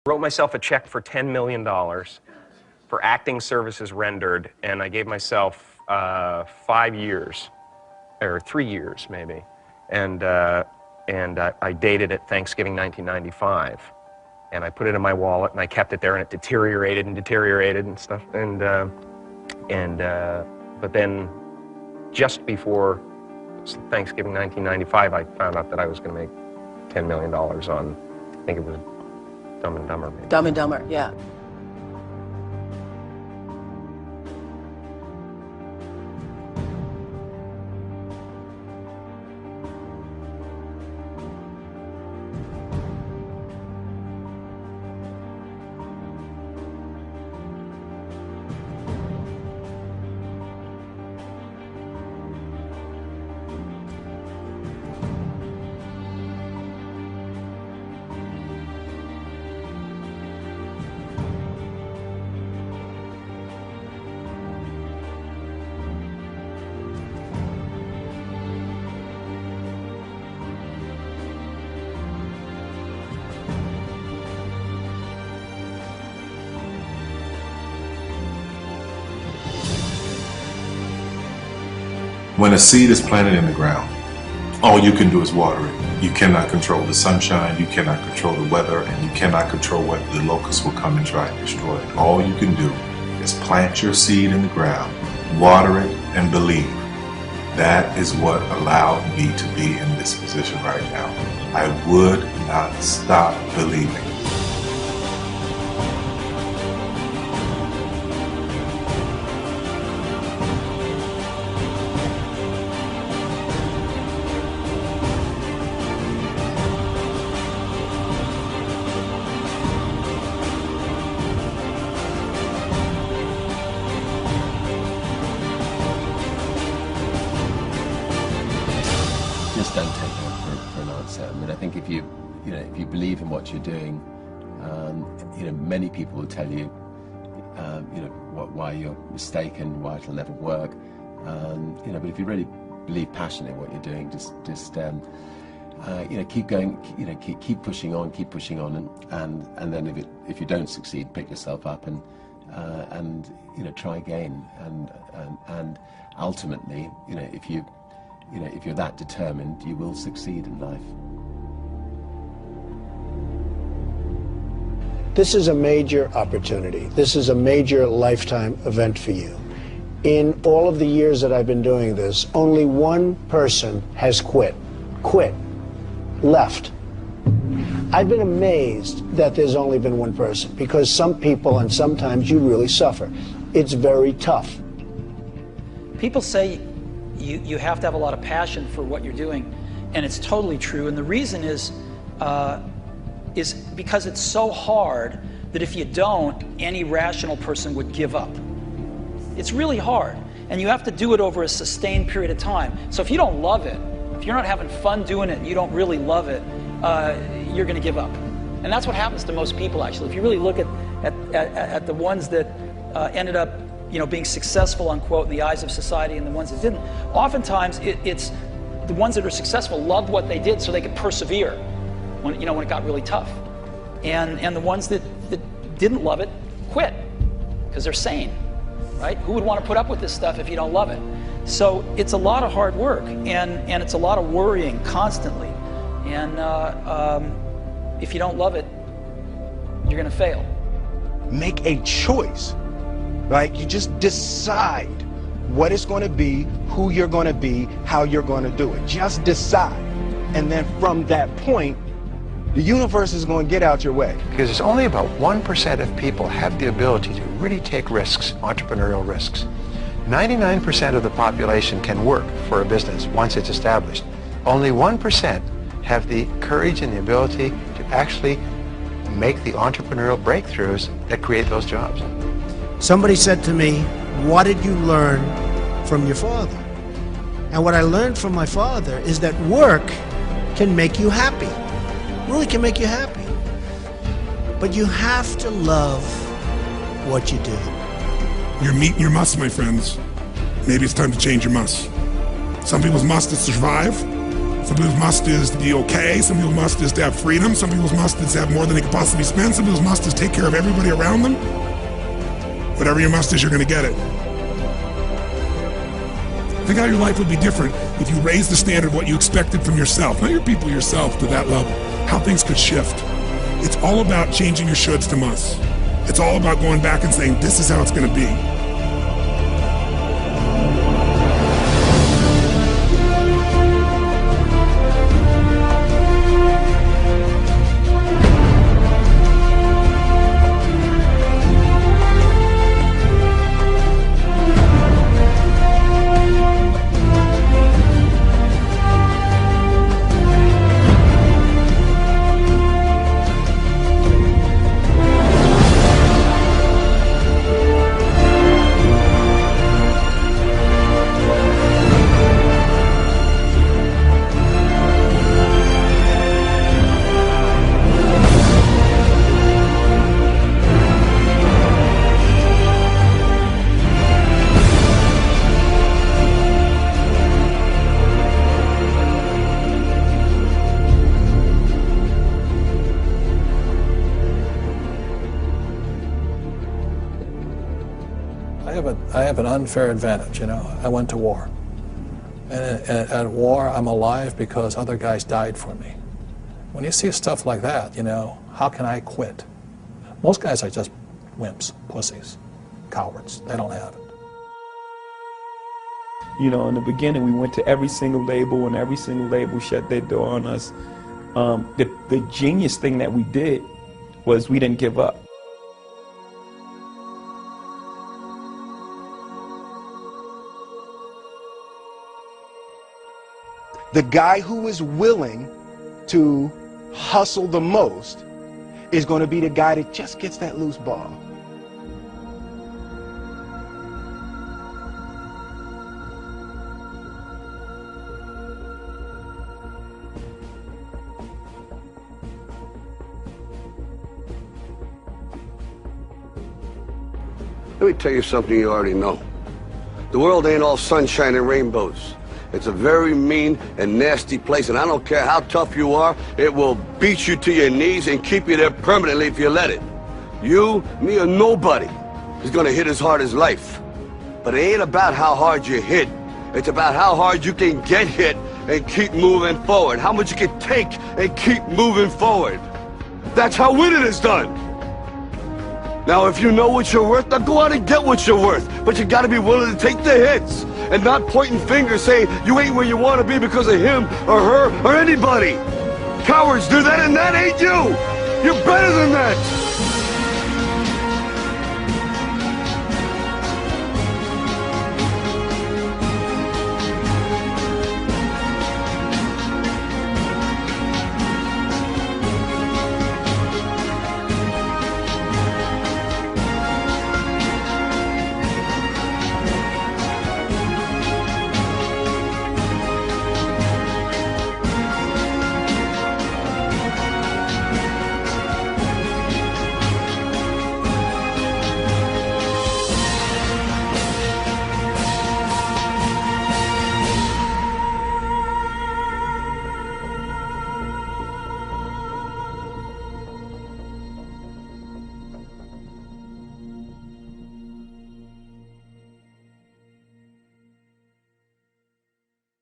Wrote myself a check for $10 million for acting services rendered, and I gave myself 5 years, or 3 years maybe, and I dated it Thanksgiving 1995, and I put it in my wallet, and I kept it there, and it deteriorated and stuff, but then just before Thanksgiving 1995, I found out that I was going to make $10 million on, I think it was Dumb and Dumber, maybe. Dumb and Dumber, yeah. When a seed is planted in the ground, all you can do is water it. You cannot control the sunshine, you cannot control the weather, and you cannot control whether the locusts will come and try and destroy it. All you can do is plant your seed in the ground, water it, and believe. That is what allowed me to be in this position right now. I would not stop believing. Just don't take it for an answer. I mean, I think if you believe in what you're doing, many people will tell you, why you're mistaken, why it'll never work. But if you really believe passionately in what you're doing, just keep going, keep pushing on, and then if you don't succeed, pick yourself up and try again, and ultimately, if you're that determined, you will succeed in life. This is a major opportunity. This is a major lifetime event for you. In all of the years that I've been doing this, only one person has quit, left. I've been amazed that there's only been one person, because some people, and sometimes you really suffer. It's very tough. People say you have to have a lot of passion for what you're doing, and it's totally true. And the reason is because it's so hard that if you don't, any rational person would give up. It's really hard, and you have to do it over a sustained period of time. So if you don't love it, if you're not having fun doing it and you don't really love it, you're going to give up. And that's what happens to most people, actually. If you really look at the ones that ended up being successful, unquote, in the eyes of society, and the ones that didn't, oftentimes it's the ones that are successful loved what they did so they could persevere when it got really tough. And the ones that didn't love it quit because they're sane, right? Who would want to put up with this stuff if you don't love it? So it's a lot of hard work, and it's a lot of worrying constantly. And if you don't love it, you're going to fail. Make a choice. Right? You just decide what it's going to be, who you're going to be, how you're going to do it. Just decide. And then from that point, the universe is going to get out your way. Because it's only about 1% of people have the ability to really take risks, entrepreneurial risks. 99% of the population can work for a business once it's established. Only 1% have the courage and the ability to actually make the entrepreneurial breakthroughs that create those jobs. Somebody said to me, what did you learn from your father? And what I learned from my father is that work can make you happy. Really can make you happy. But you have to love what you do. You're meeting your must, my friends. Maybe it's time to change your must. Some people's must is to survive. Some people's must is to be okay. Some people's must is to have freedom. Some people's must is to have more than they can possibly spend. Some people's must is take care of everybody around them. Whatever your must is, you're going to get it. Think how your life would be different if you raised the standard of what you expected from yourself, not your people, yourself, to that level. How things could shift. It's all about changing your shoulds to musts. It's all about going back and saying, this is how it's going to be. I have an unfair advantage, you know. I went to war. And at war, I'm alive because other guys died for me. When you see stuff like that, you know, how can I quit? Most guys are just wimps, pussies, cowards. They don't have it. You know, in the beginning, we went to every single label, and every single label shut their door on us. The genius thing that we did was we didn't give up. The guy who is willing to hustle the most is going to be the guy that just gets that loose ball. Let me tell you something you already know. The world ain't all sunshine and rainbows. It's a very mean and nasty place, and I don't care how tough you are, it will beat you to your knees and keep you there permanently if you let it. You, me, or nobody is gonna hit as hard as life. But it ain't about how hard you hit. It's about how hard you can get hit and keep moving forward. How much you can take and keep moving forward. That's how winning is done. Now, if you know what you're worth, now go out and get what you're worth. But you gotta be willing to take the hits and not pointing fingers saying you ain't where you want to be because of him or her or anybody. Cowards do that, and that ain't you. You're better than that.